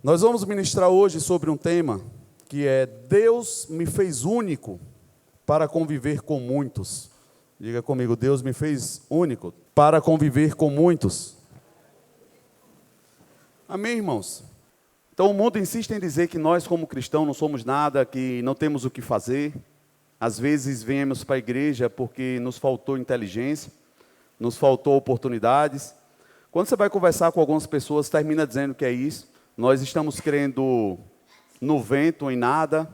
Nós vamos ministrar hoje sobre um tema que é Deus me fez único para conviver com muitos. Diga comigo, Deus me fez único para conviver com muitos. Amém, irmãos? Então o mundo insiste em dizer que nós como cristãos não somos nada, que não temos o que fazer. Às vezes viemos para a igreja porque nos faltou inteligência, nos faltou oportunidades. Quando você vai conversar com algumas pessoas, termina dizendo que é isso. Nós estamos crendo no vento, em nada,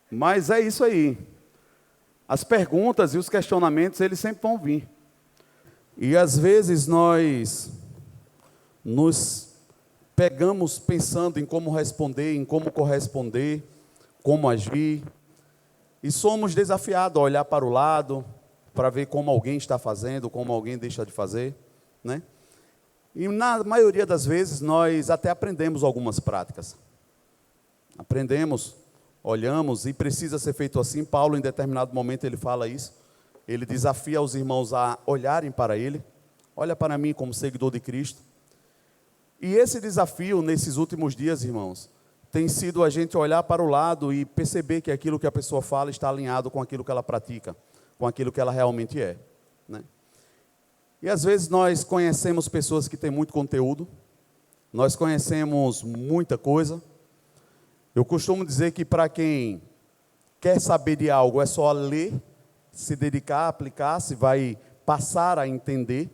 mas é isso aí. As perguntas e os questionamentos, eles sempre vão vir. E às vezes nós nos pegamos pensando em como responder, em como corresponder, como agir. E somos desafiados a olhar para o lado, para ver como alguém está fazendo, como alguém deixa de fazer, né? E na maioria das vezes nós até aprendemos algumas práticas. Aprendemos, olhamos, e precisa ser feito assim. Paulo, em determinado momento, ele fala isso. Ele desafia os irmãos a olharem para ele. Olha para mim como seguidor de Cristo. E esse desafio, nesses últimos dias, irmãos, tem sido a gente olhar para o lado e perceber que aquilo que a pessoa fala está alinhado com aquilo que ela pratica, com aquilo que ela realmente é, né? E às vezes nós conhecemos pessoas que têm muito conteúdo, nós conhecemos muita coisa. Eu costumo dizer que para quem quer saber de algo é só ler, se dedicar, aplicar, se vai passar a entender.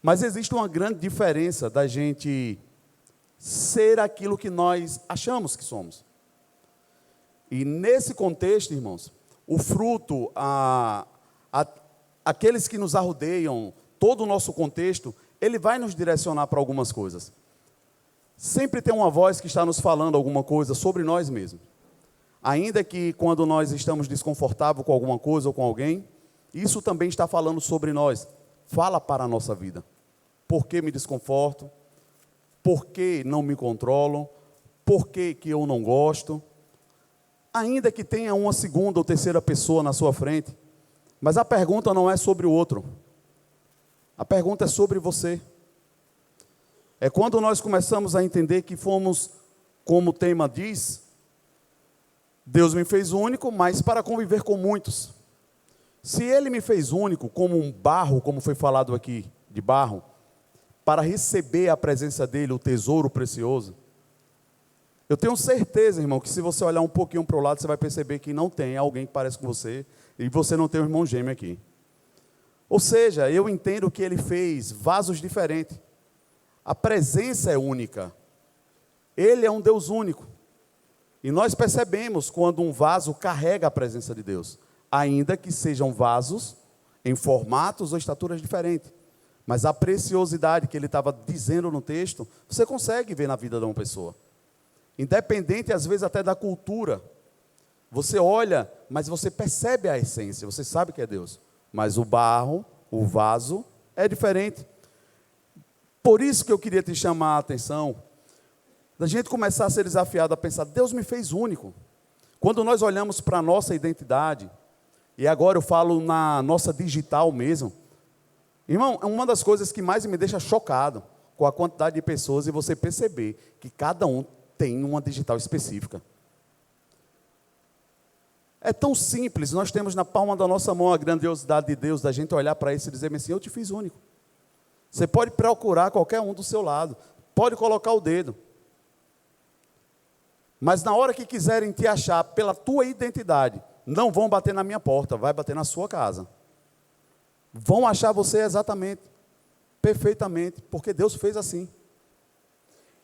Mas existe uma grande diferença da gente ser aquilo que nós achamos que somos. E nesse contexto, irmãos, o fruto, aqueles que nos arrodeiam, todo o nosso contexto, ele vai nos direcionar para algumas coisas. Sempre tem uma voz que está nos falando alguma coisa sobre nós mesmos. Ainda que quando nós estamos desconfortáveis com alguma coisa ou com alguém, isso também está falando sobre nós. Fala para a nossa vida. Por que me desconforto? Por que não me controlo? Por que eu não gosto? Ainda que tenha uma segunda ou terceira pessoa na sua frente, mas a pergunta não é sobre o outro. A pergunta é sobre você. É quando nós começamos a entender que fomos, como o tema diz, Deus me fez único, mas para conviver com muitos. Se Ele me fez único, como um barro, como foi falado aqui, de barro, para receber a presença dEle, o tesouro precioso, eu tenho certeza, irmão, que se você olhar um pouquinho para o lado, você vai perceber que não tem alguém que parece com você, e você não tem um irmão gêmeo aqui. Ou seja, eu entendo que Ele fez vasos diferentes. A presença é única. Ele é um Deus único. E nós percebemos quando um vaso carrega a presença de Deus, ainda que sejam vasos em formatos ou estaturas diferentes. Mas a preciosidade que ele estava dizendo no texto, você consegue ver na vida de uma pessoa. Independente, às vezes, até da cultura. Você olha, mas você percebe a essência, você sabe que é Deus. Mas o barro, o vaso, é diferente. Por isso que eu queria te chamar a atenção, da gente começar a ser desafiado a pensar, Deus me fez único. Quando nós olhamos para a nossa identidade, e agora eu falo na nossa digital mesmo, irmão, é uma das coisas que mais me deixa chocado, com a quantidade de pessoas, e você perceber que cada um tem uma digital específica. É tão simples, nós temos na palma da nossa mão a grandiosidade de Deus, da gente olhar para isso e dizer assim, eu te fiz único. Você pode procurar qualquer um do seu lado, pode colocar o dedo. Mas na hora que quiserem te achar pela tua identidade, não vão bater na minha porta, vai bater na sua casa. Vão achar você exatamente, perfeitamente, porque Deus fez assim.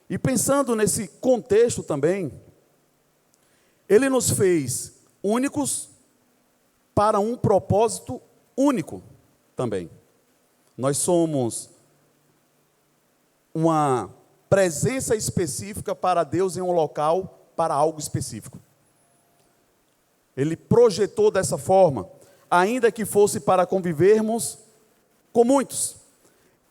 E pensando nesse contexto também, Ele nos fez únicos para um propósito único também. Nós somos uma presença específica para Deus em um local, para algo específico. Ele projetou dessa forma, ainda que fosse para convivermos com muitos.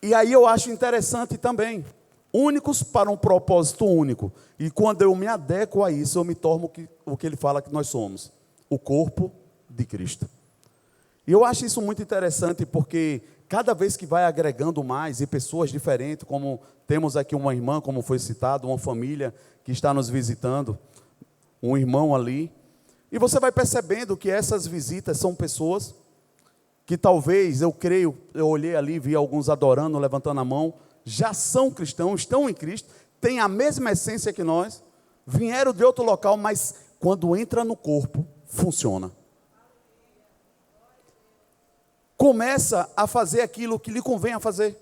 E aí eu acho interessante também, únicos para um propósito único. E quando eu me adequo a isso, eu me torno o que ele fala que nós somos, o corpo de Cristo. E eu acho isso muito interessante porque cada vez que vai agregando mais e pessoas diferentes, como temos aqui uma irmã, como foi citado, uma família que está nos visitando, um irmão ali, e você vai percebendo que essas visitas são pessoas que talvez, eu creio, eu olhei ali, vi alguns adorando, levantando a mão, já são cristãos, estão em Cristo, têm a mesma essência que nós, vieram de outro local, mas quando entra no corpo, funciona. Começa a fazer aquilo que lhe convém a fazer.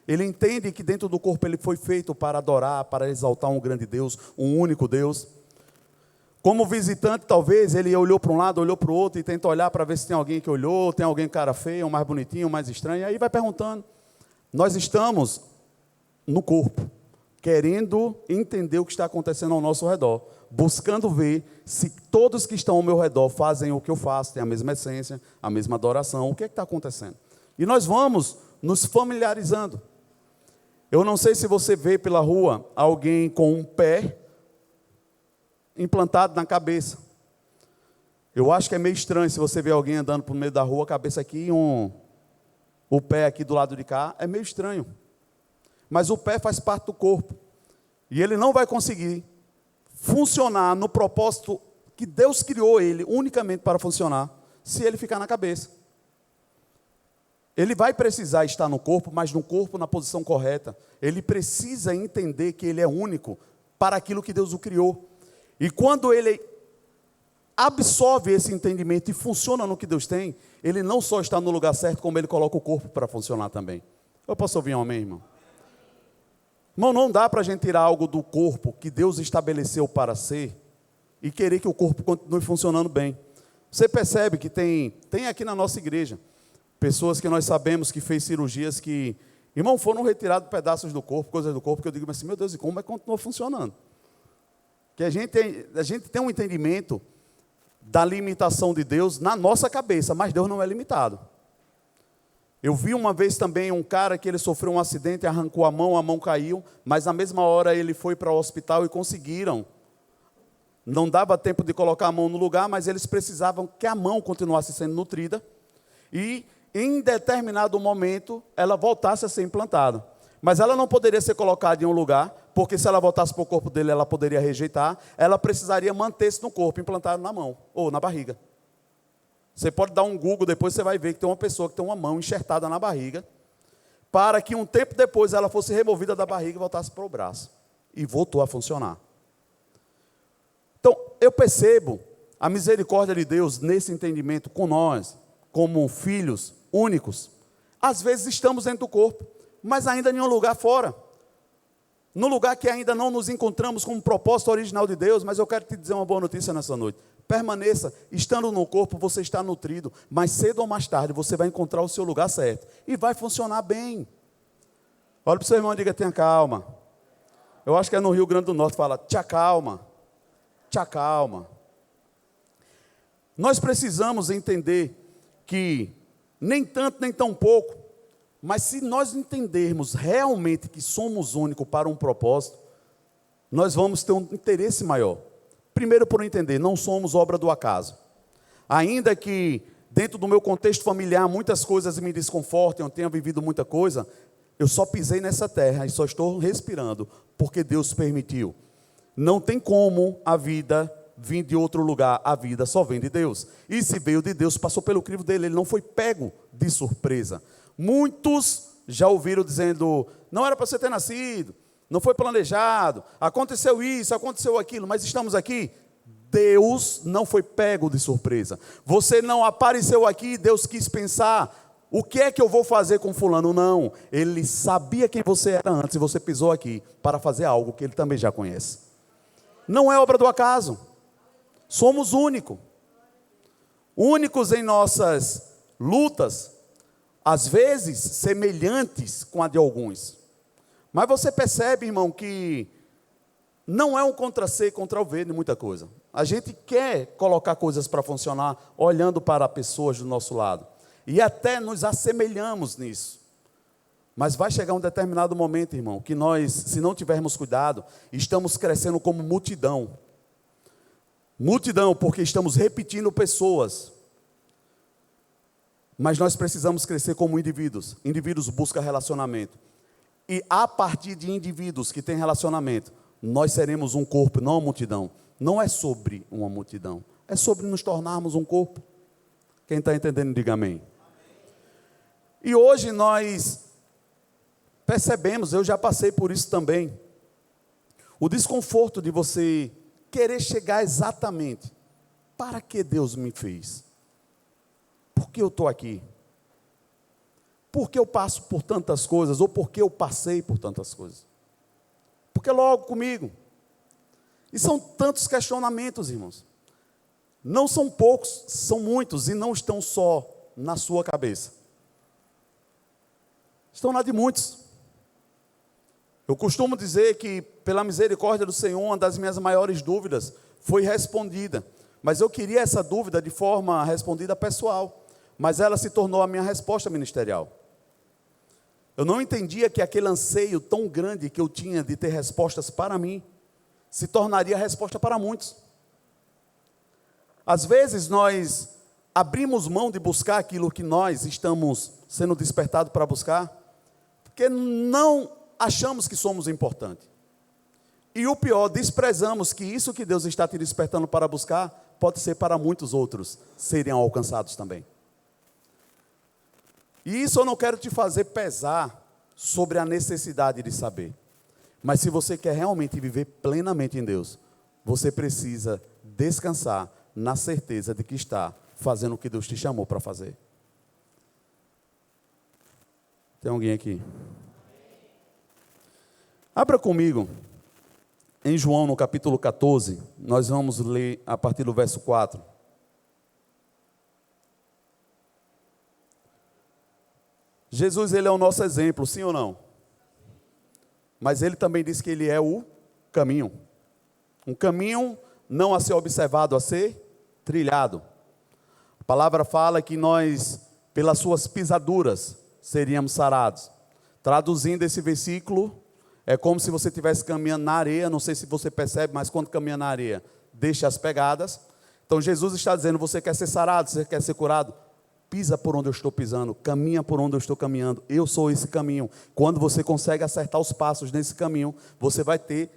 Ele entende que dentro do corpo ele foi feito para adorar, para exaltar um grande Deus, um único Deus. Como visitante, talvez, ele olhou para um lado, olhou para o outro, e tenta olhar para ver se tem alguém que olhou, tem alguém cara feio, um mais bonitinho, um mais estranho, e aí vai perguntando. Nós estamos no corpo, querendo entender o que está acontecendo ao nosso redor, buscando ver se todos que estão ao meu redor fazem o que eu faço, têm a mesma essência, a mesma adoração, o que é que está acontecendo? E nós vamos nos familiarizando. Eu não sei se você vê pela rua alguém com um pé implantado na cabeça. Eu acho que é meio estranho se você vê alguém andando por meio da rua, a cabeça aqui e o pé aqui do lado de cá, é meio estranho. Mas o pé faz parte do corpo. E ele não vai conseguir funcionar no propósito que Deus criou ele unicamente para funcionar, se ele ficar na cabeça. Ele vai precisar estar no corpo, mas no corpo na posição correta. Ele precisa entender que ele é único para aquilo que Deus o criou. E quando ele absorve esse entendimento e funciona no que Deus tem, ele não só está no lugar certo, como ele coloca o corpo para funcionar também. Eu posso ouvir um amém, irmão? Irmão, não dá para a gente tirar algo do corpo que Deus estabeleceu para ser e querer que o corpo continue funcionando bem. Você percebe que tem aqui na nossa igreja pessoas que nós sabemos que fez cirurgias que, irmão, foram retirados pedaços do corpo, coisas do corpo, que eu digo assim, meu Deus, e como é que continua funcionando? Que a gente tem um entendimento da limitação de Deus na nossa cabeça, mas Deus não é limitado. Eu vi uma vez também um cara que ele sofreu um acidente, arrancou a mão caiu, mas na mesma hora ele foi para o hospital e conseguiram. Não dava tempo de colocar a mão no lugar, mas eles precisavam que a mão continuasse sendo nutrida e em determinado momento ela voltasse a ser implantada. Mas ela não poderia ser colocada em um lugar, porque se ela voltasse para o corpo dele, ela poderia rejeitar, ela precisaria manter-se no corpo, implantado na mão, ou na barriga. Você pode dar um Google, depois você vai ver que tem uma pessoa que tem uma mão enxertada na barriga, para que um tempo depois ela fosse removida da barriga e voltasse para o braço. E voltou a funcionar. Então, eu percebo a misericórdia de Deus nesse entendimento com nós, como filhos únicos. Às vezes estamos dentro do corpo, mas ainda em um lugar fora. No lugar que ainda não nos encontramos com o propósito original de Deus, mas eu quero te dizer uma boa notícia nessa noite. Permaneça, estando no corpo, você está nutrido, mas cedo ou mais tarde você vai encontrar o seu lugar certo e vai funcionar bem. Olha para o seu irmão e diga, tenha calma. Eu acho que é no Rio Grande do Norte, fala, te acalma, te acalma. Nós precisamos entender que nem tanto, nem tão pouco, mas se nós entendermos realmente que somos únicos para um propósito, nós vamos ter um interesse maior. Primeiro, por entender, não somos obra do acaso. Ainda que dentro do meu contexto familiar muitas coisas me desconfortem, eu tenha vivido muita coisa, eu só pisei nessa terra e só estou respirando porque Deus permitiu. Não tem como a vida vir de outro lugar, a vida só vem de Deus. E se veio de Deus, passou pelo crivo dele, ele não foi pego de surpresa. Muitos já ouviram dizendo, não era para você ter nascido, não foi planejado, aconteceu isso, aconteceu aquilo, mas estamos aqui. Deus não foi pego de surpresa. Você não apareceu aqui, Deus quis pensar, o que é que eu vou fazer com fulano? Não, Ele sabia quem você era antes e você pisou aqui para fazer algo que Ele também já conhece. Não é obra do acaso. Somos únicos. Únicos em nossas lutas, às vezes semelhantes com a de alguns. Mas você percebe, irmão, que não é um contra-C, contra-V de muita coisa. A gente quer colocar coisas para funcionar, olhando para pessoas do nosso lado. E até nos assemelhamos nisso. Mas vai chegar um determinado momento, irmão, que nós, se não tivermos cuidado, estamos crescendo como multidão. Multidão, porque estamos repetindo pessoas. Mas nós precisamos crescer como indivíduos. Indivíduos buscam relacionamento. E a partir de indivíduos que têm relacionamento, nós seremos um corpo, não uma multidão. Não é sobre uma multidão, é sobre nos tornarmos um corpo. Quem está entendendo, diga amém. E hoje nós percebemos, eu já passei por isso também, o desconforto de você querer chegar exatamente para que Deus me fez. Por que eu estou aqui? Por que eu passo por tantas coisas? Ou por que eu passei por tantas coisas? Porque logo comigo. E são tantos questionamentos, irmãos. Não são poucos, são muitos, e não estão só na sua cabeça. Estão na de muitos. Eu costumo dizer que, pela misericórdia do Senhor, uma das minhas maiores dúvidas foi respondida. Mas eu queria essa dúvida de forma respondida pessoal. Mas ela se tornou a minha resposta ministerial. Eu não entendia que aquele anseio tão grande que eu tinha de ter respostas para mim, se tornaria resposta para muitos. Às vezes nós abrimos mão de buscar aquilo que nós estamos sendo despertados para buscar, porque não achamos que somos importantes. E o pior, desprezamos que isso que Deus está te despertando para buscar, pode ser para muitos outros serem alcançados também. E isso eu não quero te fazer pesar sobre a necessidade de saber. Mas se você quer realmente viver plenamente em Deus, você precisa descansar na certeza de que está fazendo o que Deus te chamou para fazer. Tem alguém aqui? Abra comigo em João no capítulo 14, nós vamos ler a partir do verso 4. Jesus, ele é o nosso exemplo, sim ou não? Mas ele também disse que ele é o caminho. Um caminho não a ser observado, a ser trilhado. A palavra fala que nós, pelas suas pisaduras, seríamos sarados. Traduzindo esse versículo, é como se você estivesse caminhando na areia, não sei se você percebe, mas quando caminha na areia, deixa as pegadas. Então Jesus está dizendo, você quer ser sarado, você quer ser curado? Pisa por onde eu estou pisando, caminha por onde eu estou caminhando, eu sou esse caminho. Quando você consegue acertar os passos nesse caminho, você vai ter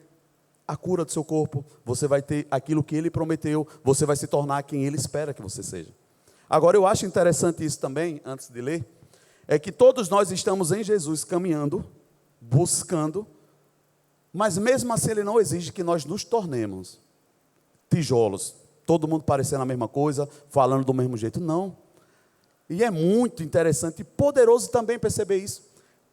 a cura do seu corpo, você vai ter aquilo que Ele prometeu, você vai se tornar quem Ele espera que você seja. Agora eu acho interessante isso também, antes de ler, é que todos nós estamos em Jesus caminhando, buscando, mas mesmo assim Ele não exige que nós nos tornemos tijolos, todo mundo parecendo a mesma coisa, falando do mesmo jeito, não. E é muito interessante e poderoso também perceber isso.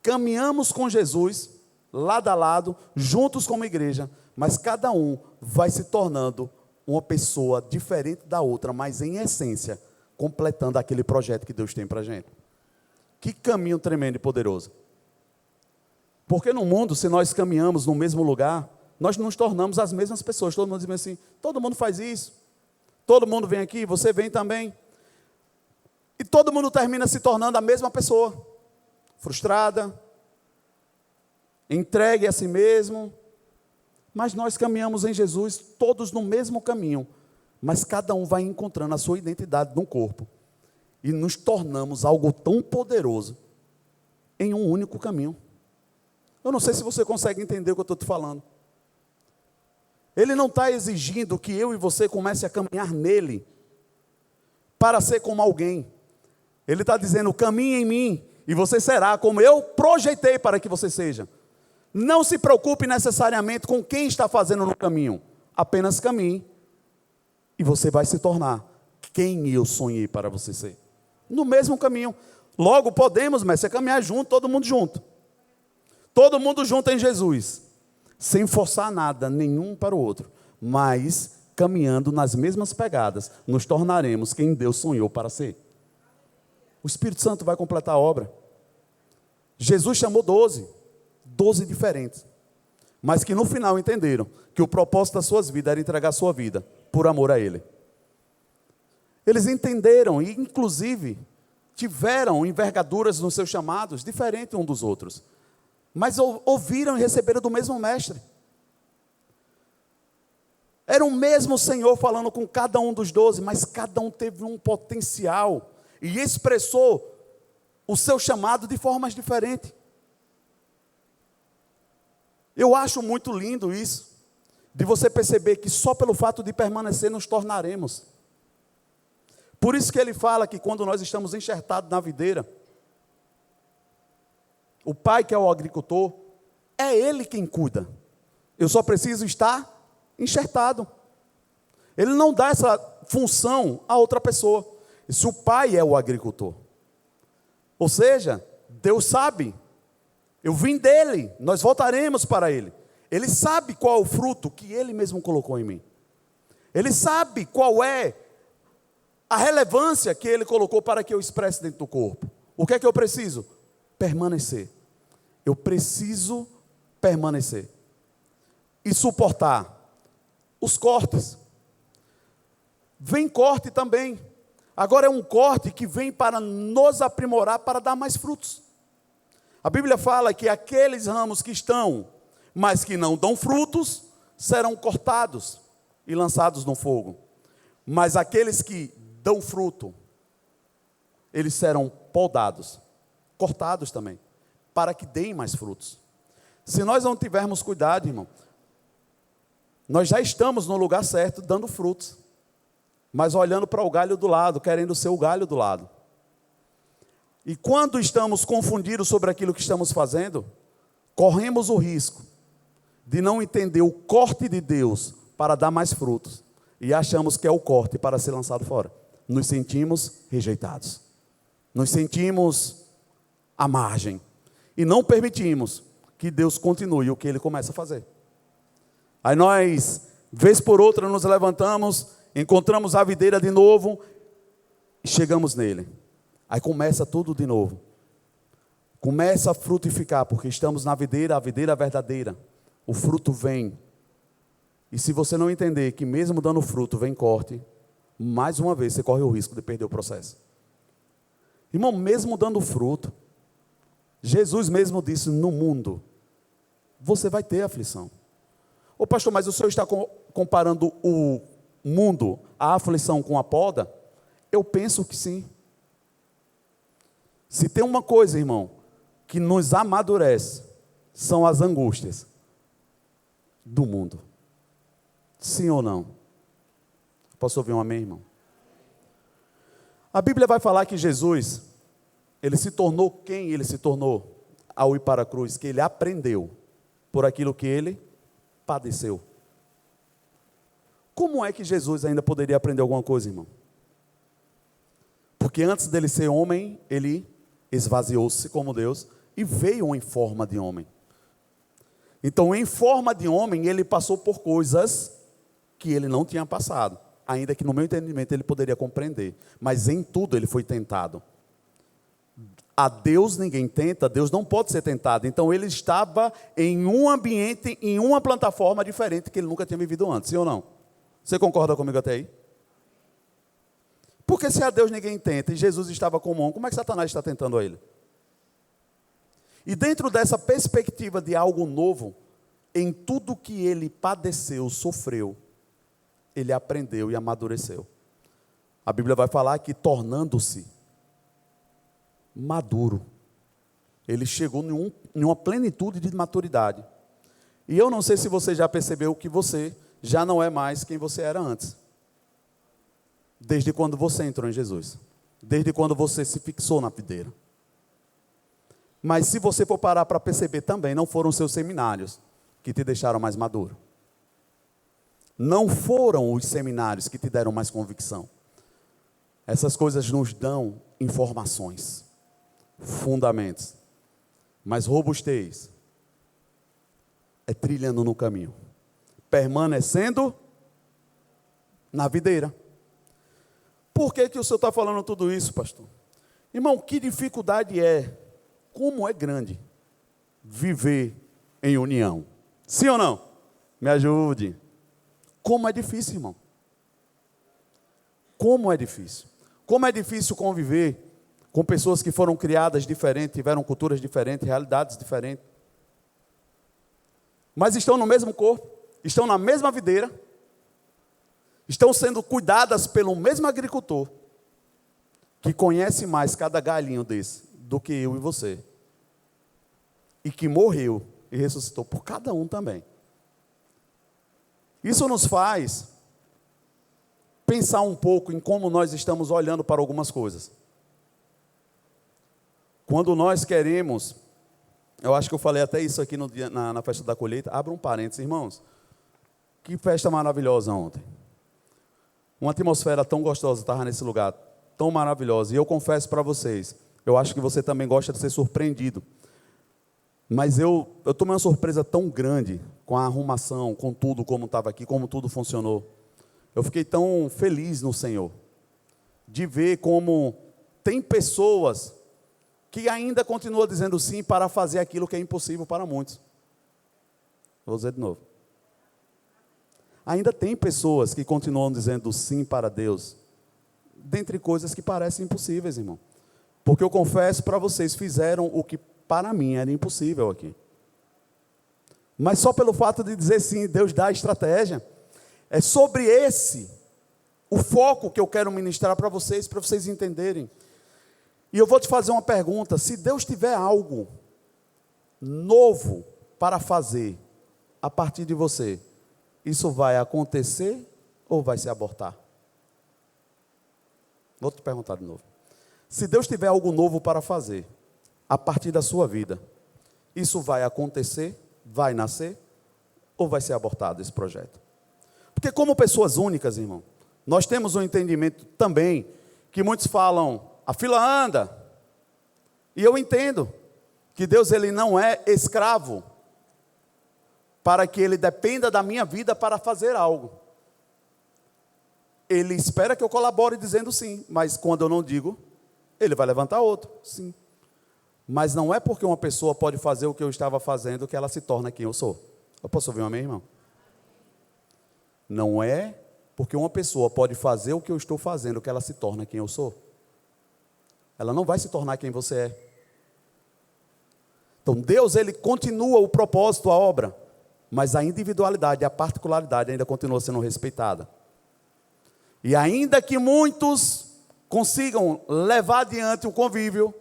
Caminhamos com Jesus, lado a lado, juntos como igreja, mas cada um vai se tornando uma pessoa diferente da outra, mas em essência, completando aquele projeto que Deus tem para a gente. Que caminho tremendo e poderoso. Porque no mundo, se nós caminhamos no mesmo lugar, nós nos tornamos as mesmas pessoas. Todo mundo diz assim, todo mundo faz isso, todo mundo vem aqui, você vem também. E todo mundo termina se tornando a mesma pessoa, frustrada, entregue a si mesmo. Mas nós caminhamos em Jesus, todos no mesmo caminho, mas cada um vai encontrando a sua identidade no corpo. E nos tornamos algo tão poderoso em um único caminho. Eu não sei se você consegue entender o que eu estou te falando. Ele não está exigindo que eu e você comece a caminhar nele para ser como alguém. Ele está dizendo, caminhe em mim, e você será como eu projetei para que você seja. Não se preocupe necessariamente com quem está fazendo no caminho. Apenas caminhe, e você vai se tornar quem eu sonhei para você ser. No mesmo caminho. Logo podemos, mas é caminhar junto, todo mundo junto. Todo mundo junto em Jesus. Sem forçar nada, nenhum para o outro. Mas, caminhando nas mesmas pegadas, nos tornaremos quem Deus sonhou para ser. O Espírito Santo vai completar a obra. Jesus chamou 12 diferentes, mas que no final entenderam que o propósito das suas vidas era entregar a sua vida por amor a Ele. Eles entenderam e inclusive tiveram envergaduras nos seus chamados, diferentes um dos outros, mas ouviram e receberam do mesmo mestre. Era o mesmo Senhor falando com cada um dos 12, mas cada um teve um potencial. e expressou o seu chamado de formas diferentes. Eu acho muito lindo isso, de você perceber que só pelo fato de permanecer nos tornaremos. Por isso que ele fala que quando nós estamos enxertados na videira, o pai que é o agricultor, é ele quem cuida. Eu só preciso estar enxertado. Ele não dá essa função a outra pessoa. Se o pai é o agricultor. Ou seja, Deus sabe. Eu vim dele, nós voltaremos para ele. Ele sabe qual é o fruto que ele mesmo colocou em mim. Ele sabe qual é a relevância que ele colocou para que eu expresse dentro do corpo. O que é que eu preciso? Permanecer. Eu preciso permanecer. E suportar os cortes. Vem corte também. Agora é um corte que vem para nos aprimorar, para dar mais frutos. A Bíblia fala que aqueles ramos que estão, mas que não dão frutos, serão cortados e lançados no fogo. Mas aqueles que dão fruto, eles serão podados, cortados também, para que deem mais frutos. Se nós não tivermos cuidado, irmão, nós já estamos no lugar certo, dando frutos, mas olhando para o galho do lado, querendo ser o galho do lado. E quando estamos confundidos sobre aquilo que estamos fazendo, corremos o risco de não entender o corte de Deus para dar mais frutos, e achamos que é o corte para ser lançado fora. Nos sentimos rejeitados, nos sentimos à margem, e não permitimos que Deus continue o que Ele começa a fazer. Aí nós, vez por outra, nos levantamos, encontramos a videira de novo, e chegamos nele. Aí começa tudo de novo. Começa a frutificar, porque estamos na videira, a videira verdadeira. O fruto vem. E se você não entender que mesmo dando fruto vem corte, mais uma vez você corre o risco de perder o processo. Irmão, mesmo dando fruto, Jesus mesmo disse, no mundo, você vai ter aflição. Ô pastor, mas o senhor está comparando o mundo, a aflição com a poda? Eu penso que sim. Se tem uma coisa, irmão, que nos amadurece, são as angústias do mundo. Sim ou não? Posso ouvir um amém, irmão? A Bíblia vai falar que Jesus, ele se tornou quem ele se tornou ao ir para a cruz, que ele aprendeu por aquilo que ele padeceu. Como é que Jesus ainda poderia aprender alguma coisa, irmão? Porque antes dele ser homem, ele esvaziou-se como Deus e veio em forma de homem. Então, em forma de homem, ele passou por coisas que ele não tinha passado, ainda que no meu entendimento ele poderia compreender, mas em tudo ele foi tentado. A Deus ninguém tenta, Deus não pode ser tentado. Então ele estava em um ambiente, em uma plataforma diferente que ele nunca tinha vivido antes, sim ou não? Você concorda comigo até aí? Porque se a Deus ninguém tenta e Jesus estava com mão, como é que Satanás está tentando a ele? E dentro dessa perspectiva de algo novo, em tudo que ele padeceu, sofreu, ele aprendeu e amadureceu. A Bíblia vai falar que tornando-se maduro, ele chegou em uma plenitude de maturidade. E eu não sei se você já percebeu que você já não é mais quem você era antes. Desde quando você entrou em Jesus. Desde quando você se fixou na videira. Mas se você for parar para perceber também, não foram os seus seminários que te deixaram mais maduro. Não foram os seminários que te deram mais convicção. Essas coisas nos dão informações, fundamentos. Mas robustez é trilhando no caminho, permanecendo na videira. Por que o senhor está falando tudo isso, pastor? Irmão, que dificuldade é, como é grande viver em união. Sim ou não? Me ajude. Como é difícil, irmão. Como é difícil. Como é difícil conviver com pessoas que foram criadas diferentes, tiveram culturas diferentes, realidades diferentes. Mas estão no mesmo corpo, estão na mesma videira, estão sendo cuidadas pelo mesmo agricultor, que conhece mais cada galinho desse do que eu e você, e que morreu e ressuscitou por cada um também. Isso nos faz pensar um pouco em como nós estamos olhando para algumas coisas. Quando nós queremos, eu acho que eu falei até isso aqui no dia, na festa da colheita, abra um parênteses, irmãos, que festa maravilhosa ontem. Uma atmosfera tão gostosa estava nesse lugar, tão maravilhosa. E eu confesso para vocês, eu acho que você também gosta de ser surpreendido. Mas eu tomei uma surpresa tão grande com a arrumação, com tudo como estava aqui, como tudo funcionou. Eu fiquei tão feliz no Senhor, de ver como tem pessoas que ainda continuam dizendo sim para fazer aquilo que é impossível para muitos. Vou dizer de novo. Ainda tem pessoas que continuam dizendo sim para Deus, dentre coisas que parecem impossíveis, irmão. Porque eu confesso para vocês, fizeram o que para mim era impossível aqui. Mas só pelo fato de dizer sim, Deus dá a estratégia. É sobre o foco que eu quero ministrar para vocês entenderem. E eu vou te fazer uma pergunta: se Deus tiver algo novo para fazer a partir de você, isso vai acontecer ou vai se abortar? Vou te perguntar de novo. Se Deus tiver algo novo para fazer a partir da sua vida, isso vai acontecer, vai nascer ou vai ser abortado esse projeto? Porque como pessoas únicas, irmão, nós temos um entendimento também que muitos falam, a fila anda. E eu entendo que Deus ele não é escravo para que ele dependa da minha vida para fazer algo. Ele espera que eu colabore dizendo sim, mas quando eu não digo, ele vai levantar outro, sim. Mas não é porque uma pessoa pode fazer o que eu estava fazendo que ela se torna quem eu sou. Eu posso ouvir um amém, irmão? Não é porque uma pessoa pode fazer o que eu estou fazendo que ela se torna quem eu sou. Ela não vai se tornar quem você é. Então Deus ele continua o propósito, a obra, mas a individualidade, a particularidade ainda continua sendo respeitada. E ainda que muitos consigam levar adiante o convívio,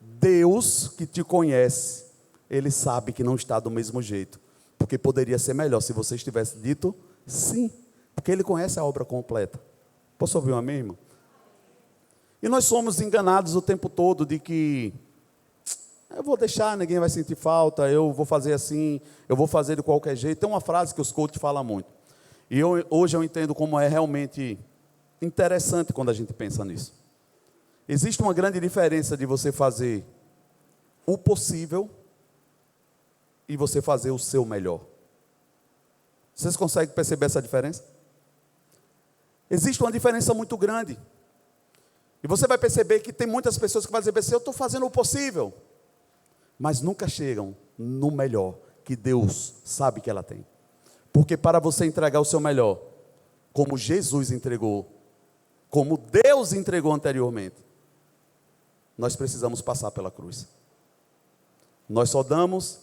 Deus que te conhece, Ele sabe que não está do mesmo jeito, porque poderia ser melhor se você estivesse dito sim, porque Ele conhece a obra completa. Posso ouvir um amém, irmão? E nós somos enganados o tempo todo de que eu vou deixar, ninguém vai sentir falta, eu vou fazer assim, eu vou fazer de qualquer jeito. Tem uma frase que os coaches falam muito, e hoje eu entendo como é realmente interessante quando a gente pensa nisso. Existe uma grande diferença de você fazer o possível e você fazer o seu melhor. Vocês conseguem perceber essa diferença? Existe uma diferença muito grande. E você vai perceber que tem muitas pessoas que vão dizer assim, eu estou fazendo o possível, mas nunca chegam no melhor que Deus sabe que ela tem. Porque para você entregar o seu melhor, como Jesus entregou, como Deus entregou anteriormente, nós precisamos passar pela cruz. Nós só damos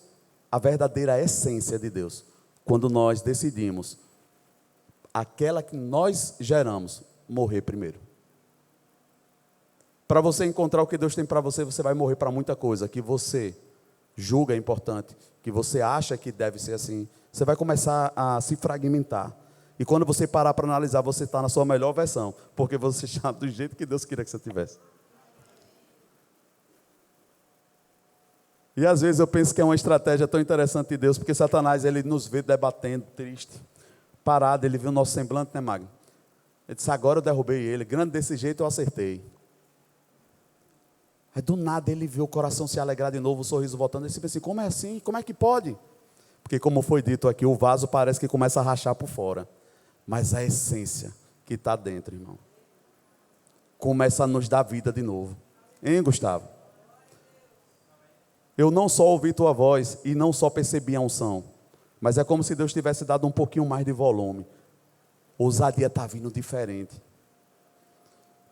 a verdadeira essência de Deus quando nós decidimos, aquela que nós geramos, morrer primeiro. Para você encontrar o que Deus tem para você, você vai morrer para muita coisa que você julga importante, que você acha que deve ser assim. Você vai começar a se fragmentar. E quando você parar para analisar, você está na sua melhor versão, porque você está do jeito que Deus queria que você tivesse. E às vezes eu penso que é uma estratégia tão interessante de Deus, porque Satanás ele nos vê debatendo, triste, parado, ele viu o nosso semblante, né, Magno? Ele disse, agora eu derrubei ele, grande desse jeito eu acertei. Aí do nada ele viu o coração se alegrar de novo, o sorriso voltando, ele disse assim, como é assim? Como é que pode? Porque como foi dito aqui, o vaso parece que começa a rachar por fora, mas a essência que está dentro, irmão, começa a nos dar vida de novo. Hein, Gustavo? Eu não só ouvi tua voz e não só percebi a unção, mas é como se Deus tivesse dado um pouquinho mais de volume. Ousadia está vindo diferente.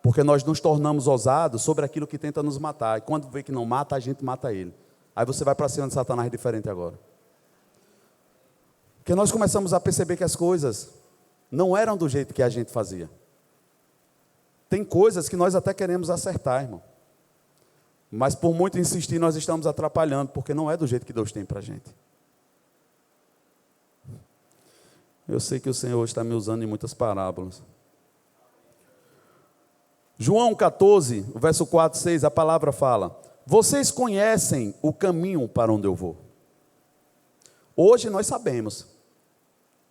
Porque nós nos tornamos ousados sobre aquilo que tenta nos matar. E quando vê que não mata, a gente mata ele. Aí você vai para cima de Satanás diferente agora. Porque nós começamos a perceber que as coisas não eram do jeito que a gente fazia. Tem coisas que nós até queremos acertar, irmão. Mas por muito insistir, nós estamos atrapalhando, porque não é do jeito que Deus tem para a gente. Eu sei que o Senhor está me usando em muitas parábolas. João 14, o verso 4, 6, a palavra fala: vocês conhecem o caminho para onde eu vou. Hoje nós sabemos,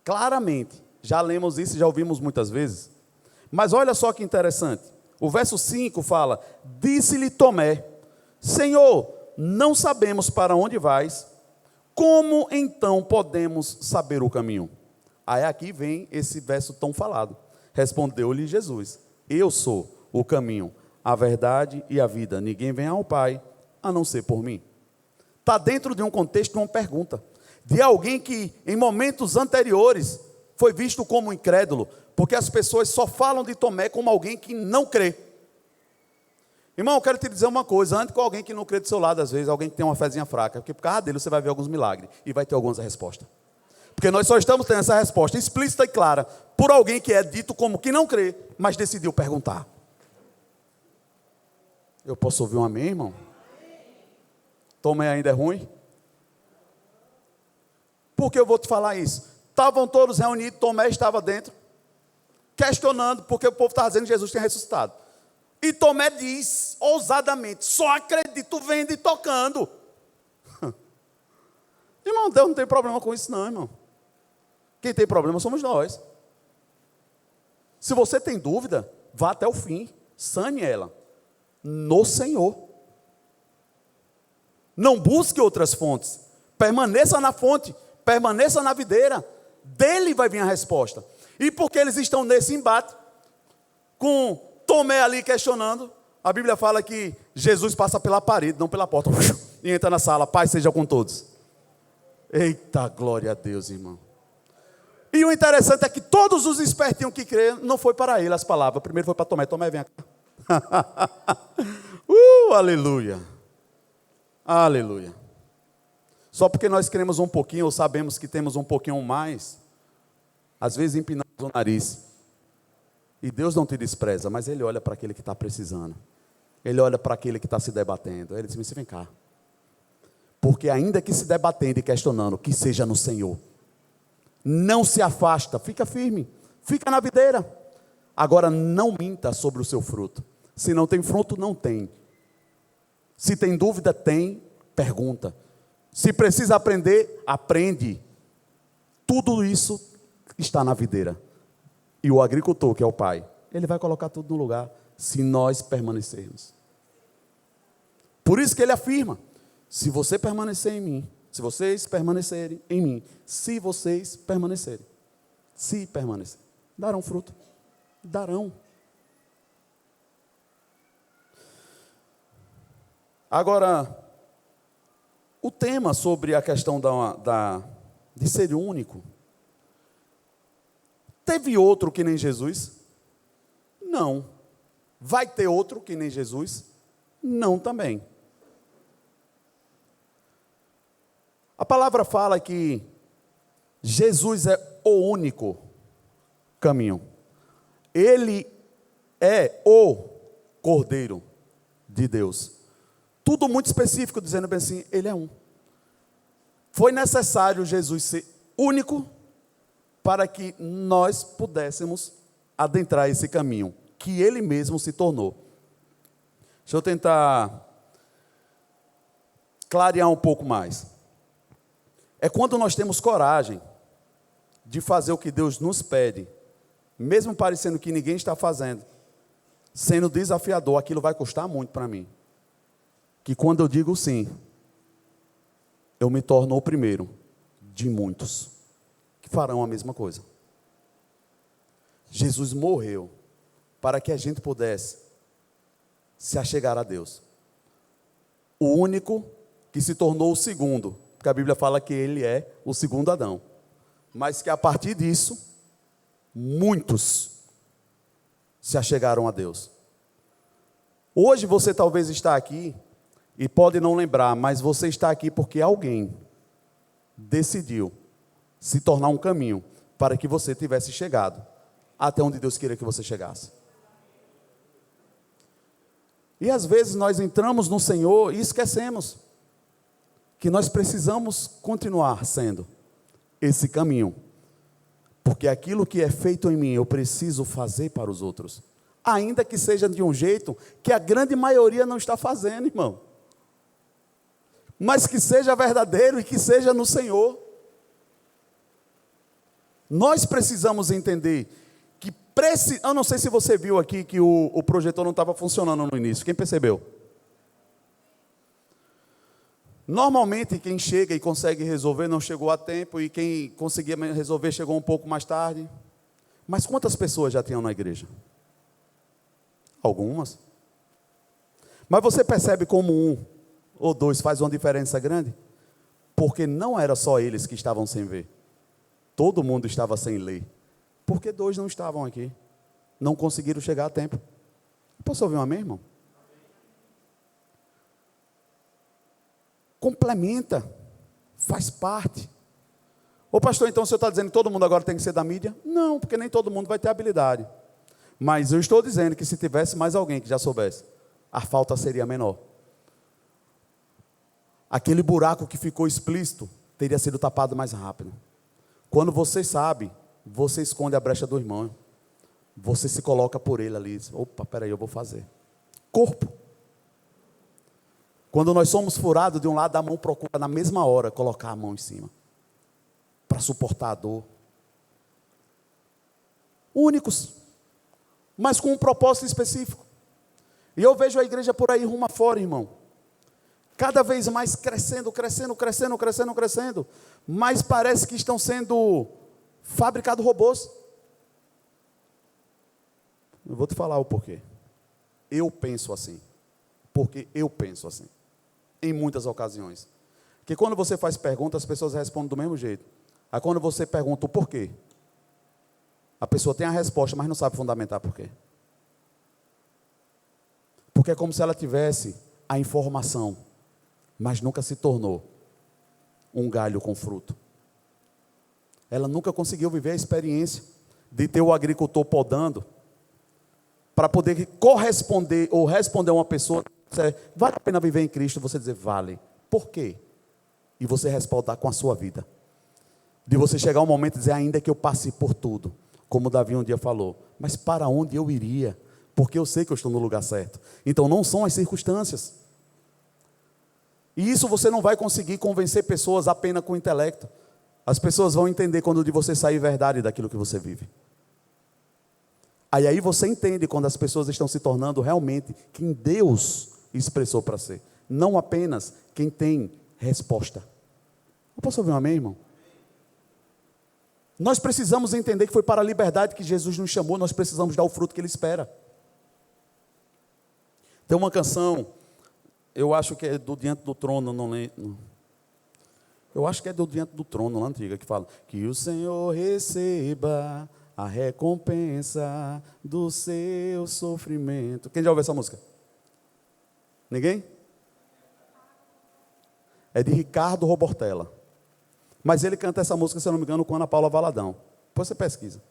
claramente, já lemos isso e já ouvimos muitas vezes. Mas olha só que interessante, o verso 5 fala: disse-lhe Tomé, Senhor, não sabemos para onde vais, como então podemos saber o caminho? Aí aqui vem esse verso tão falado. Respondeu-lhe Jesus: eu sou o caminho, a verdade e a vida. Ninguém vem ao Pai a não ser por mim. Está dentro de um contexto de uma pergunta, de alguém que em momentos anteriores foi visto como incrédulo, porque as pessoas só falam de Tomé como alguém que não crê. Irmão, eu quero te dizer uma coisa, ande com alguém que não crê do seu lado, às vezes, alguém que tem uma fezinha fraca, porque por causa dele você vai ver alguns milagres, e vai ter algumas respostas. Porque nós só estamos tendo essa resposta explícita e clara, por alguém que é dito como que não crê, mas decidiu perguntar. Eu posso ouvir um amém, irmão? Tomé ainda é ruim? Por que eu vou te falar isso? Estavam todos reunidos, Tomé estava dentro, questionando, porque o povo estava dizendo que Jesus tinha ressuscitado. E Tomé diz, ousadamente, só acredito vendo e tocando. Irmão, Deus não tem problema com isso não, irmão. Quem tem problema somos nós. Se você tem dúvida, vá até o fim, sane ela, no Senhor. Não busque outras fontes, permaneça na fonte, permaneça na videira, dele vai vir a resposta. E porque eles estão nesse embate, com Tomé ali questionando, a Bíblia fala que Jesus passa pela parede, não pela porta, e entra na sala, paz seja com todos. Eita, glória a Deus, irmão. E o interessante é que todos os espertinhos que creram, não foi para ele as palavras, primeiro foi para Tomé, Tomé vem cá. Aleluia. Aleluia. Só porque nós queremos um pouquinho, ou sabemos que temos um pouquinho mais, às vezes empinamos o nariz. E Deus não te despreza, mas Ele olha para aquele que está precisando. Ele olha para aquele que está se debatendo. Ele diz: vem cá. Porque ainda que se debatendo e questionando, que seja no Senhor. Não se afasta, fica firme, fica na videira. Agora não minta sobre o seu fruto. Se não tem fruto, não tem. Se tem dúvida, tem, pergunta. Se precisa aprender, aprende. Tudo isso está na videira. E o agricultor, que é o Pai, ele vai colocar tudo no lugar, se nós permanecermos. Por isso que ele afirma: se você permanecer em mim, se vocês permanecerem em mim, se vocês permanecerem, se permanecerem, darão fruto, darão. Agora, o tema sobre a questão de ser único, teve outro que nem Jesus? Não. Vai ter outro que nem Jesus? Não também. A palavra fala que Jesus é o único caminho. Ele é o Cordeiro de Deus. Tudo muito específico, dizendo bem assim, Ele é um. Foi necessário Jesus ser único para que nós pudéssemos adentrar esse caminho, que Ele mesmo se tornou. Deixa eu tentar clarear um pouco mais. É quando nós temos coragem de fazer o que Deus nos pede, mesmo parecendo que ninguém está fazendo, sendo desafiador, aquilo vai custar muito para mim. Que quando eu digo sim, eu me torno o primeiro de muitos que farão a mesma coisa. Jesus morreu para que a gente pudesse se achegar a Deus. O único que se tornou o segundo, porque a Bíblia fala que ele é o segundo Adão. Mas que a partir disso, muitos se achegaram a Deus. Hoje você talvez está aqui e pode não lembrar, mas você está aqui porque alguém decidiu se tornar um caminho para que você tivesse chegado até onde Deus queria que você chegasse. E às vezes nós entramos no Senhor e esquecemos que nós precisamos continuar sendo esse caminho. Porque aquilo que é feito em mim, eu preciso fazer para os outros. Ainda que seja de um jeito que a grande maioria não está fazendo, irmão. Mas que seja verdadeiro e que seja no Senhor. Nós precisamos entender que eu não sei se você viu aqui que o projetor não estava funcionando no início. Quem percebeu? Normalmente quem chega e consegue resolver não chegou a tempo, e quem conseguia resolver chegou um pouco mais tarde. Mas quantas pessoas já tinham na igreja? Algumas. Mas você percebe como um ou dois faz uma diferença grande? Porque não era só eles que estavam sem ver. Todo mundo estava sem ler. Porque dois não estavam aqui. Não conseguiram chegar a tempo. Posso ouvir um amém, irmão? Complementa. Faz parte. Ô pastor, então o senhor está dizendo que todo mundo agora tem que ser da mídia? Não, porque nem todo mundo vai ter habilidade. Mas eu estou dizendo que se tivesse mais alguém que já soubesse, a falta seria menor. Aquele buraco que ficou explícito teria sido tapado mais rápido. Quando você sabe, você esconde a brecha do irmão. Você se coloca por ele ali. Opa, peraí, eu vou fazer. Corpo. Quando nós somos furados de um lado, a mão procura na mesma hora colocar a mão em cima. Para suportar a dor. Únicos. Mas com um propósito específico. E eu vejo a igreja por aí rumo afora, irmão. Cada vez mais crescendo, mas parece que estão sendo fabricados robôs. Eu vou te falar o porquê. Eu penso assim. Porque eu penso assim. Em muitas ocasiões. Porque quando você faz perguntas, as pessoas respondem do mesmo jeito. Aí quando você pergunta o porquê, a pessoa tem a resposta, mas não sabe fundamentar porquê. Porque é como se ela tivesse a informação, mas nunca se tornou um galho com fruto. Ela nunca conseguiu viver a experiência de ter o agricultor podando, para poder corresponder ou responder a uma pessoa, vale a pena viver em Cristo? Você dizer, vale. Por quê? E você respaldar com a sua vida. De você chegar um momento e dizer, ainda que eu passe por tudo, como Davi um dia falou, mas para onde eu iria? Porque eu sei que eu estou no lugar certo. Então não são as circunstâncias. E isso você não vai conseguir convencer pessoas apenas com o intelecto. As pessoas vão entender quando de você sair verdade daquilo que você vive. Aí você entende quando as pessoas estão se tornando realmente quem Deus expressou para ser. Não apenas quem tem resposta. Eu posso ouvir um amém, irmão? Nós precisamos entender que foi para a liberdade que Jesus nos chamou. Nós precisamos dar o fruto que Ele espera. Tem uma canção, eu acho que é do Diante do Trono, não lembro. Eu acho que é do Diante do Trono, na antiga, que fala: que o Senhor receba a recompensa do seu sofrimento. Quem já ouviu essa música? Ninguém? É de Ricardo Robortella. Mas ele canta essa música, se eu não me engano, com Ana Paula Valadão. Depois você pesquisa.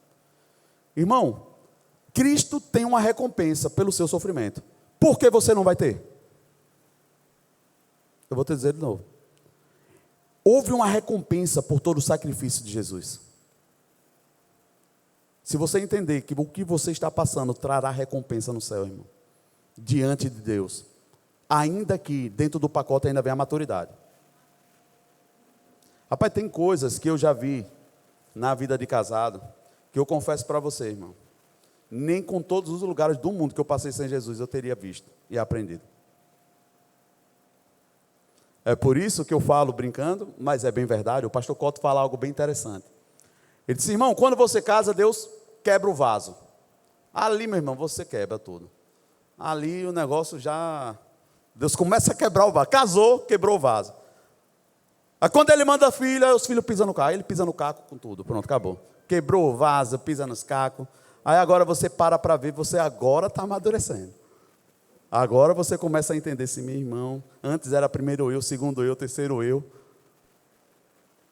Irmão, Cristo tem uma recompensa pelo seu sofrimento. Por que você não vai ter? Eu vou te dizer de novo. Houve uma recompensa por todo o sacrifício de Jesus. Se você entender que o que você está passando trará recompensa no céu, irmão, diante de Deus, ainda que dentro do pacote ainda venha a maturidade. Rapaz, tem coisas que eu já vi na vida de casado, que eu confesso para você, irmão, nem com todos os lugares do mundo que eu passei sem Jesus eu teria visto e aprendido. É por isso que eu falo brincando, mas é bem verdade. O pastor Cotto fala algo bem interessante. Ele disse: irmão, quando você casa, Deus quebra o vaso. Ali, meu irmão, você quebra tudo. Ali o negócio já... Deus começa a quebrar o vaso. Casou, quebrou o vaso. Aí quando ele manda filho, os filhos pisam no caco. Ele pisa no caco com tudo. Pronto, acabou. Quebrou o vaso, pisa nos cacos. Aí agora você para ver, você agora está amadurecendo. Agora você começa a entender se meu irmão, antes era primeiro eu, segundo eu, terceiro eu.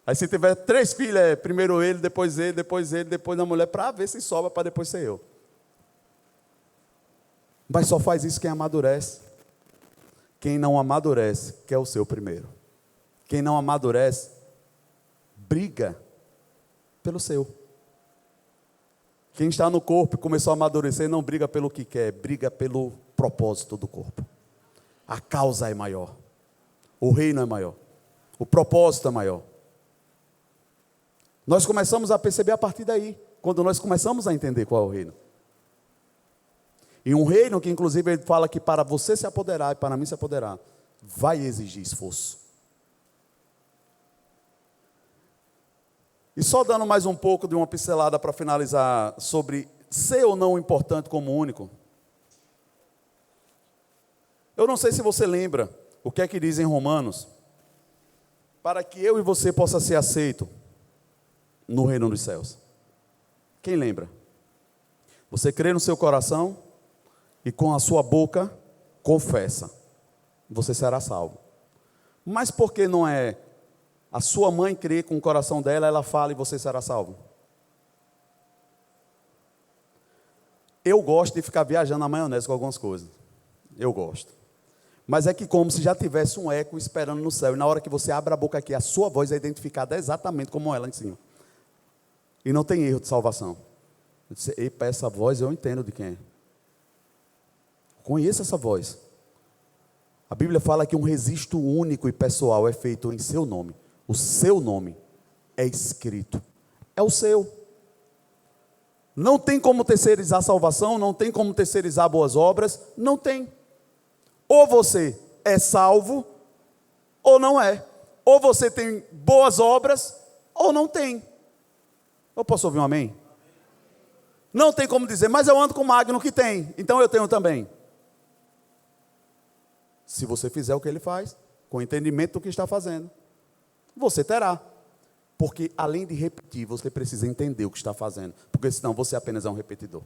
Aí se tiver 3 filhos, é primeiro ele, depois a mulher, para ver se sobra para depois ser eu. Mas só faz isso quem amadurece. Quem não amadurece quer o seu primeiro. Quem não amadurece briga pelo seu. Quem está no corpo e começou a amadurecer não briga pelo que quer, briga pelo propósito do corpo. A causa é maior. O reino é maior. O propósito é maior. Nós começamos a perceber a partir daí, quando nós começamos a entender qual é o reino. E um reino que inclusive ele fala que para você se apoderar e para mim se apoderar, vai exigir esforço. E só dando mais um pouco de uma pincelada para finalizar sobre ser ou não importante como único. Eu não sei se você lembra o que é que diz em Romanos, para que eu e você possa ser aceito no reino dos céus. Quem lembra? Você crê no seu coração e com a sua boca confessa, você será salvo. Mas por que não é a sua mãe crê com o coração dela, ela fala e você será salvo? Eu gosto de ficar viajando na maionese com algumas coisas. Eu gosto. Mas é que como se já tivesse um eco esperando no céu. E na hora que você abre a boca aqui, a sua voz é identificada exatamente como ela em cima. E não tem erro de salvação. Eu disse, epa, essa voz eu entendo de quem é. Conheço essa voz. A Bíblia fala que um registro único e pessoal é feito em seu nome. O seu nome é escrito. É o seu. Não tem como terceirizar a salvação, não tem como terceirizar boas obras, não tem. Ou você é salvo, ou não é. Ou você tem boas obras, ou não tem. Eu posso ouvir um amém? Não tem como dizer, mas eu ando com o Magno que tem, então eu tenho também. Se você fizer o que ele faz, com entendimento do que está fazendo, você terá. Porque além de repetir, você precisa entender o que está fazendo. Porque senão você apenas é um repetidor.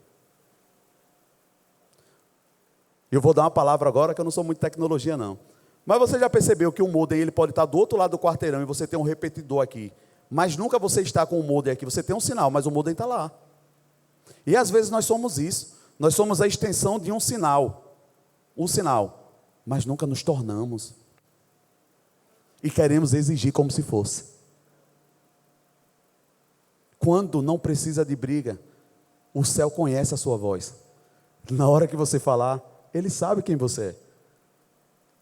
Eu vou dar uma palavra agora que eu não sou muito tecnologia não. Mas você já percebeu que o modem ele pode estar do outro lado do quarteirão e você tem um repetidor aqui. Mas nunca você está com o modem aqui. Você tem um sinal, mas o modem está lá. E às vezes nós somos isso. Nós somos a extensão de um sinal. Um sinal. Mas nunca nos tornamos. E queremos exigir como se fosse. Quando não precisa de briga, o céu conhece a sua voz. Na hora que você falar, ele sabe quem você é.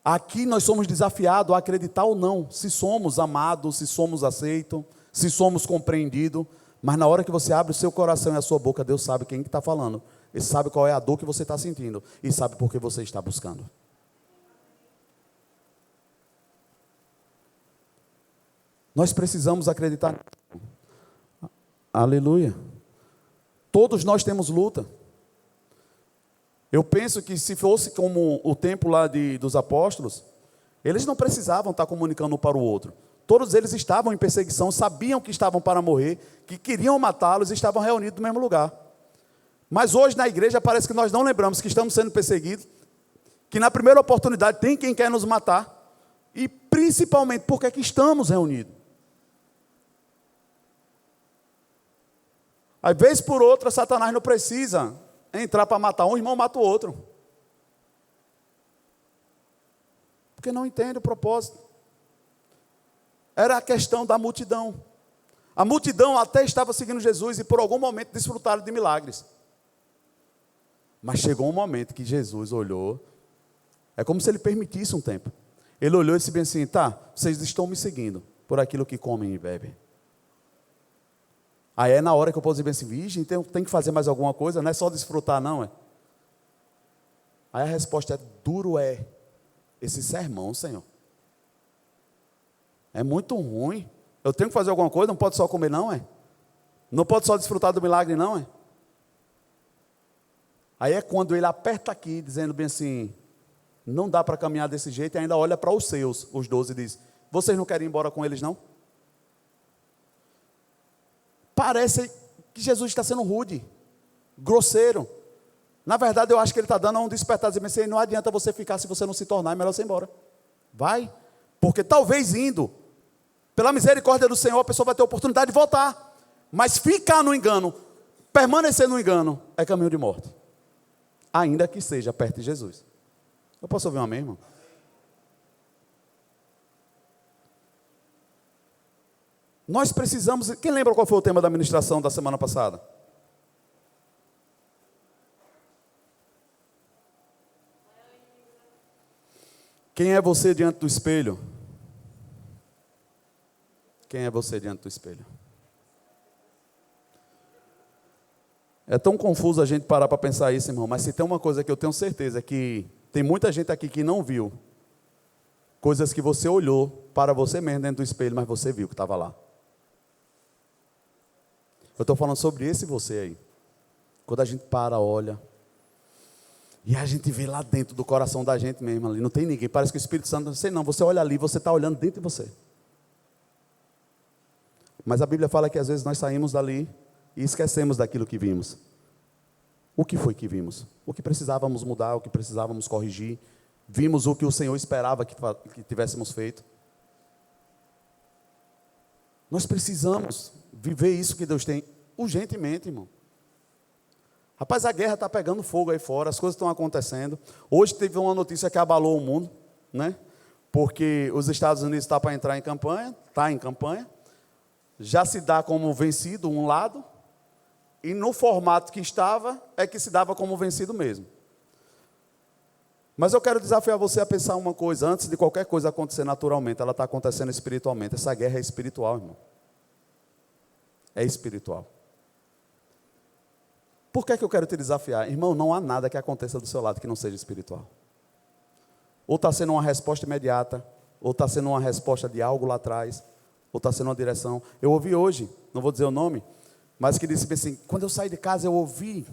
Aqui nós somos desafiados a acreditar ou não, se somos amados, se somos aceitos, se somos compreendidos. Mas na hora que você abre o seu coração e a sua boca, Deus sabe quem está falando. Ele sabe qual é a dor que você está sentindo. E sabe por que você está buscando. Nós precisamos acreditar. Aleluia. Todos nós temos luta. Eu penso que se fosse como o tempo lá dos apóstolos, eles não precisavam estar comunicando um para o outro. Todos eles estavam em perseguição, sabiam que estavam para morrer, que queriam matá-los e estavam reunidos no mesmo lugar. Mas hoje na igreja parece que nós não lembramos que estamos sendo perseguidos, que na primeira oportunidade tem quem quer nos matar, e principalmente porque é que estamos reunidos. Às vezes por outra, Satanás não precisa entrar para matar um, irmão mata o outro. Porque não entende o propósito. Era a questão da multidão. A multidão até estava seguindo Jesus e por algum momento desfrutaram de milagres. Mas chegou um momento que Jesus olhou, é como se ele permitisse um tempo. Ele olhou e disse bem assim, tá, vocês estão me seguindo por aquilo que comem e bebem. Aí é na hora que eu posso dizer bem assim, virgem, então tem que fazer mais alguma coisa, não é só desfrutar não, é? Aí a resposta é, duro é esse sermão, Senhor. É muito ruim. Eu tenho que fazer alguma coisa, não pode só comer não, é? Não pode só desfrutar do milagre não, é? Aí é quando ele aperta aqui, dizendo bem assim, não dá para caminhar desse jeito, e ainda olha para os seus, os 12, e diz, vocês não querem ir embora com eles não? Parece que Jesus está sendo rude, grosseiro. Na verdade, eu acho que ele está dando um despertar, dizendo assim, não adianta você ficar se você não se tornar, é melhor você ir embora. Vai, porque talvez indo, pela misericórdia do Senhor, a pessoa vai ter a oportunidade de voltar. Mas ficar no engano, permanecer no engano, é caminho de morte. Ainda que seja perto de Jesus. Eu posso ouvir um amém, irmão? Nós precisamos... Quem lembra qual foi o tema da ministração da semana passada? Quem é você diante do espelho? Quem é você diante do espelho? É tão confuso a gente parar para pensar isso, irmão, mas se tem uma coisa que eu tenho certeza, é que tem muita gente aqui que não viu coisas que você olhou para você mesmo dentro do espelho, mas você viu que estava lá. Eu estou falando sobre esse você aí. Quando a gente para, olha, e a gente vê lá dentro do coração da gente mesmo, ali não tem ninguém, parece que o Espírito Santo, não sei não, você olha ali, você está olhando dentro de você. Mas a Bíblia fala que às vezes nós saímos dali e esquecemos daquilo que vimos. O que foi que vimos? O que precisávamos mudar, o que precisávamos corrigir. Vimos o que o Senhor esperava que tivéssemos feito. Nós precisamos viver isso que Deus tem urgentemente, irmão. Rapaz, a guerra está pegando fogo aí fora, as coisas estão acontecendo. Hoje teve uma notícia que abalou o mundo, né? Porque os Estados Unidos estão para entrar em campanha, está em campanha. Já se dá como vencido um lado, e no formato que estava, é que se dava como vencido mesmo. Mas eu quero desafiar você a pensar uma coisa, antes de qualquer coisa acontecer naturalmente, ela está acontecendo espiritualmente. Essa guerra é espiritual, irmão. É espiritual. Por que é que eu quero te desafiar? Irmão, não há nada que aconteça do seu lado que não seja espiritual. Ou está sendo uma resposta imediata, ou está sendo uma resposta de algo lá atrás, ou está sendo uma direção. Eu ouvi hoje, não vou dizer o nome, mas que disse assim, quando eu saí de casa eu ouvi,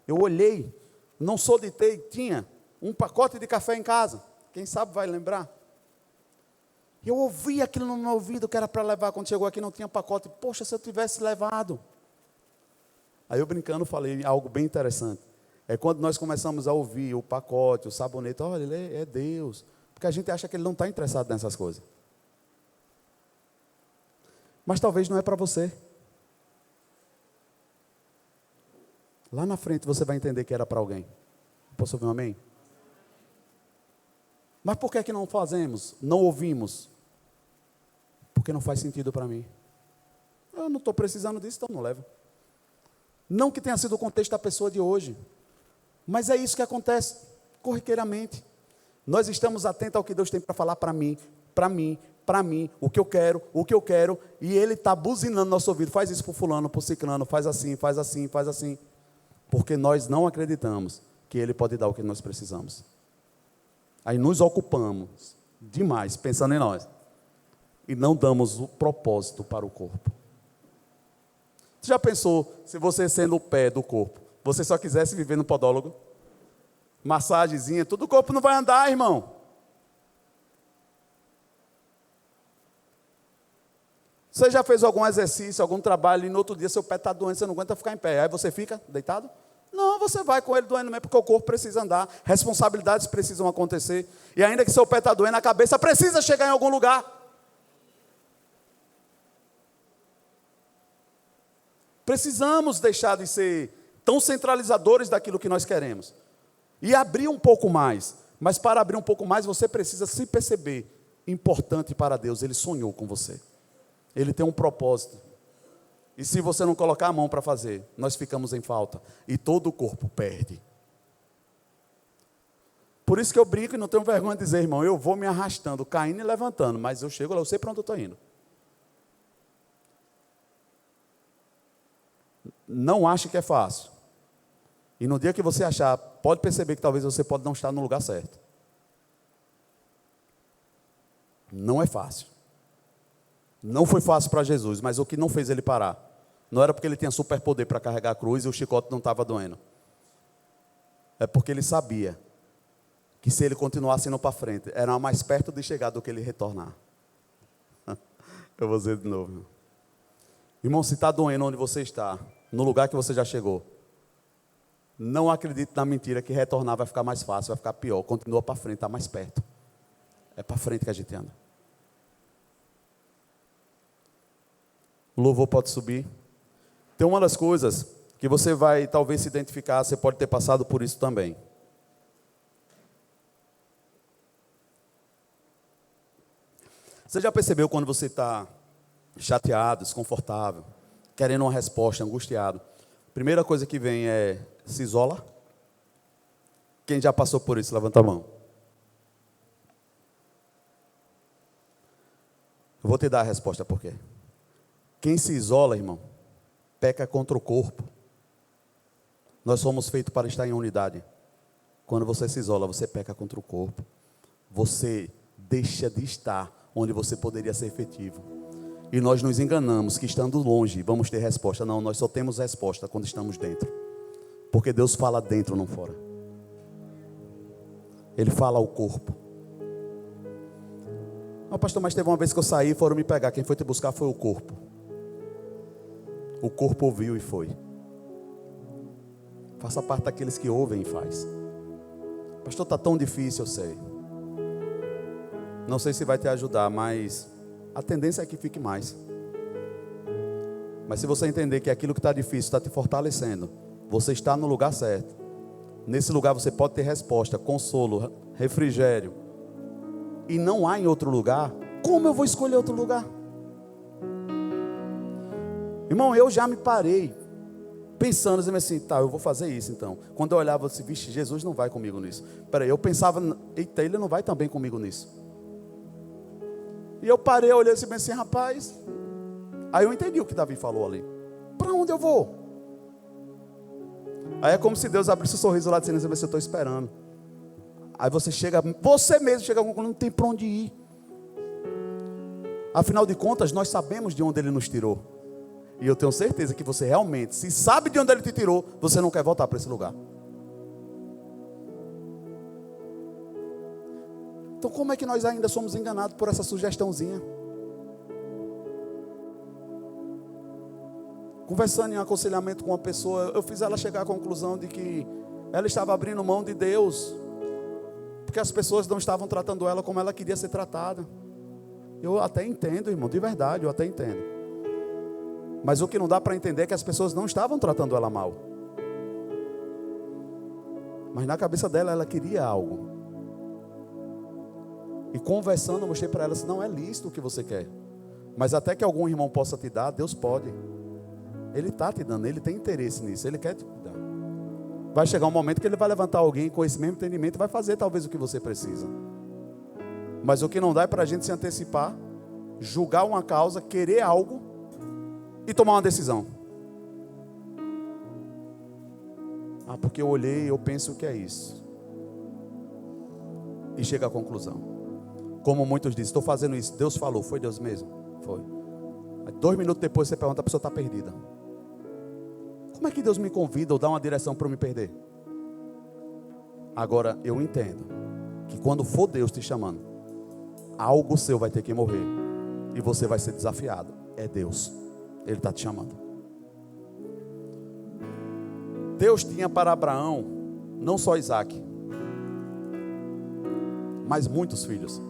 eu olhei, não solitei, tinha um pacote de café em casa, quem sabe vai lembrar. Eu ouvi aquilo no meu ouvido que era para levar, quando chegou aqui não tinha pacote, poxa, se eu tivesse levado. Aí eu brincando falei algo bem interessante, é quando nós começamos a ouvir o pacote, o sabonete, olha, ele é Deus, porque a gente acha que ele não está interessado nessas coisas. Mas talvez não é para você. Lá na frente você vai entender que era para alguém. Posso ouvir um amém? Mas por que não fazemos? Não ouvimos? Porque não faz sentido para mim. Eu não estou precisando disso, então não levo. Não que tenha sido o contexto da pessoa de hoje. Mas é isso que acontece corriqueiramente. Nós estamos atentos ao que Deus tem para falar para mim, o que eu quero, e Ele está buzinando no nosso ouvido, faz isso para o fulano, para o ciclano, faz assim, faz assim, faz assim, porque nós não acreditamos que Ele pode dar o que nós precisamos. Aí nos ocupamos demais, pensando em nós, e não damos o propósito para o corpo. Você já pensou, se você sendo o pé do corpo, você só quisesse viver no podólogo? Massagenzinha, todo o corpo não vai andar, irmão. Você já fez algum exercício, algum trabalho, e no outro dia seu pé está doendo, você não aguenta ficar em pé. Aí você fica deitado? Não, você vai com ele doendo mesmo, porque o corpo precisa andar, responsabilidades precisam acontecer. E ainda que seu pé está doendo, a cabeça precisa chegar em algum lugar. Precisamos deixar de ser tão centralizadores daquilo que nós queremos. E abrir um pouco mais. Mas para abrir um pouco mais, você precisa se perceber importante para Deus. Ele sonhou com você. Ele tem um propósito. E se você não colocar a mão para fazer, nós ficamos em falta. E todo o corpo perde. Por isso que eu brinco e não tenho vergonha de dizer, irmão, eu vou me arrastando, caindo e levantando, mas eu chego lá, eu sei para onde eu estou indo. Não ache que é fácil. E no dia que você achar, pode perceber que talvez você pode não estar no lugar certo. Não é fácil. Não foi fácil para Jesus, mas o que não fez ele parar? Não era porque ele tinha superpoder para carregar a cruz e o chicote não estava doendo. É porque ele sabia que se ele continuasse indo para frente, era mais perto de chegar do que ele retornar. Eu vou dizer de novo. Irmão, se está doendo onde você está, no lugar que você já chegou, não acredite na mentira que retornar vai ficar mais fácil, vai ficar pior. Continua para frente, está mais perto. É para frente que a gente anda. O louvor pode subir. Tem uma das coisas que você vai talvez se identificar, você pode ter passado por isso também. Você já percebeu quando você está chateado, desconfortável, querendo uma resposta, angustiado. Primeira coisa que vem é: se isola. Quem já passou por isso, levanta a mão. Eu vou te dar a resposta por quê. Quem se isola, irmão, peca contra o corpo. Nós somos feitos para estar em unidade. Quando você se isola, você peca contra o corpo. Você deixa de estar onde você poderia ser efetivo. E nós nos enganamos que estando longe vamos ter resposta. Não, nós só temos resposta quando estamos dentro. Porque Deus fala dentro, não fora. Ele fala ao corpo. Não, pastor, mas teve uma vez que eu saí e foram me pegar. Quem foi te buscar foi o corpo. O corpo ouviu e foi. Faça parte daqueles que ouvem e faz. Pastor, está tão difícil, eu sei. Não sei se vai te ajudar, mas a tendência é que fique mais. Mas se você entender que aquilo que está difícil está te fortalecendo, você está no lugar certo. Nesse lugar você pode ter resposta, consolo, refrigério. E não há em outro lugar. Como eu vou escolher outro lugar? Irmão, eu já me parei pensando, dizendo assim, tá, eu vou fazer isso então. Quando eu olhava, eu disse, vixe, Jesus não vai comigo nisso. Peraí, eu pensava, eita, ele não vai também comigo nisso. E eu parei, olhei assim, pensei, rapaz. Aí eu entendi o que Davi falou ali. Para onde eu vou? Aí é como se Deus abrisse o sorriso lá, dizendo, eu estou esperando. Aí você mesmo chega a conclusão, não tem para onde ir. Afinal de contas, nós sabemos de onde Ele nos tirou. E eu tenho certeza que você realmente, se sabe de onde Ele te tirou, você não quer voltar para esse lugar. Então como é que nós ainda somos enganados por essa sugestãozinha? Conversando em aconselhamento com uma pessoa, eu fiz ela chegar à conclusão de que ela estava abrindo mão de Deus, porque as pessoas não estavam tratando ela como ela queria ser tratada. Eu até entendo, irmão, de verdade, eu até entendo. Mas o que não dá para entender é que as pessoas não estavam tratando ela mal. Mas na cabeça dela, ela queria algo. E conversando, eu mostrei para ela assim, não é lícito o que você quer. Mas até que algum irmão possa te dar, Deus pode. Ele está te dando, Ele tem interesse nisso, Ele quer te dar. Vai chegar um momento que Ele vai levantar alguém com esse mesmo entendimento e vai fazer talvez o que você precisa. Mas o que não dá é para a gente se antecipar, julgar uma causa, querer algo e tomar uma decisão. Ah, porque eu olhei, eu penso que é isso. E chega à conclusão. Como muitos dizem, estou fazendo isso, Deus falou, foi Deus mesmo? Foi. Aí 2 minutos depois você pergunta, a pessoa está perdida. Como é que Deus me convida ou dá uma direção para eu me perder? Agora eu entendo que quando for Deus te chamando, algo seu vai ter que morrer e você vai ser desafiado. É Deus, Ele está te chamando. Deus tinha para Abraão não só Isaac, mas muitos filhos.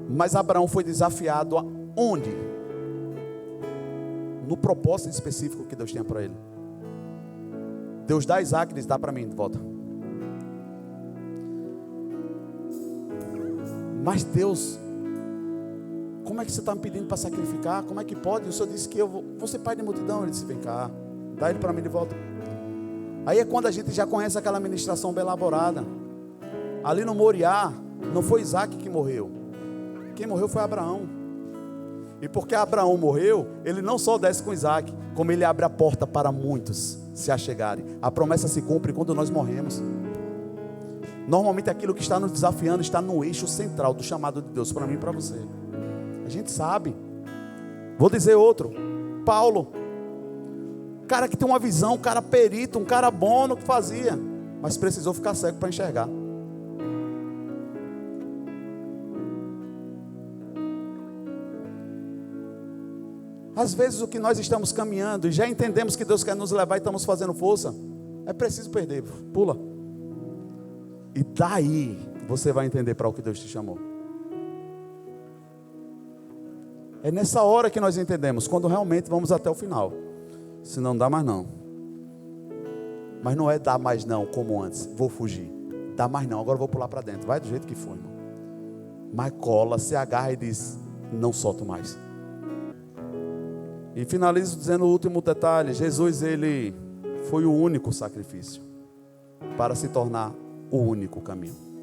Mas Abraão foi desafiado aonde? No propósito específico que Deus tinha para ele. Deus dá Isaac e diz, dá para mim de volta. Mas Deus, como é que você está me pedindo para sacrificar? Como é que pode? O Senhor disse que eu vou ser pai de multidão. Ele disse, vem cá, dá ele para mim de volta. Aí é quando a gente já conhece aquela ministração bem elaborada. Ali no Moriá, não foi Isaac que morreu. Quem morreu foi Abraão. E porque Abraão morreu, ele não só desce com Isaac, como ele abre a porta para muitos se achegarem. A promessa se cumpre quando nós morremos. Normalmente aquilo que está nos desafiando está no eixo central do chamado de Deus para mim e para você. A gente sabe. Vou dizer outro. Paulo. Cara que tem uma visão, um cara perito, um cara bom no que fazia, mas precisou ficar cego para enxergar. Às vezes o que nós estamos caminhando e já entendemos que Deus quer nos levar e estamos fazendo força, é preciso perder, pula. E daí você vai entender para o que Deus te chamou. É nessa hora que nós entendemos, quando realmente vamos até o final. Se não dá mais não. Mas não é dar mais não como antes, vou fugir. Dá mais não, agora eu vou pular para dentro. Vai do jeito que for, irmão. Mas cola, se agarra e diz, não solto mais. E finalizo dizendo o último detalhe: Jesus, ele foi o único sacrifício para se tornar o único caminho.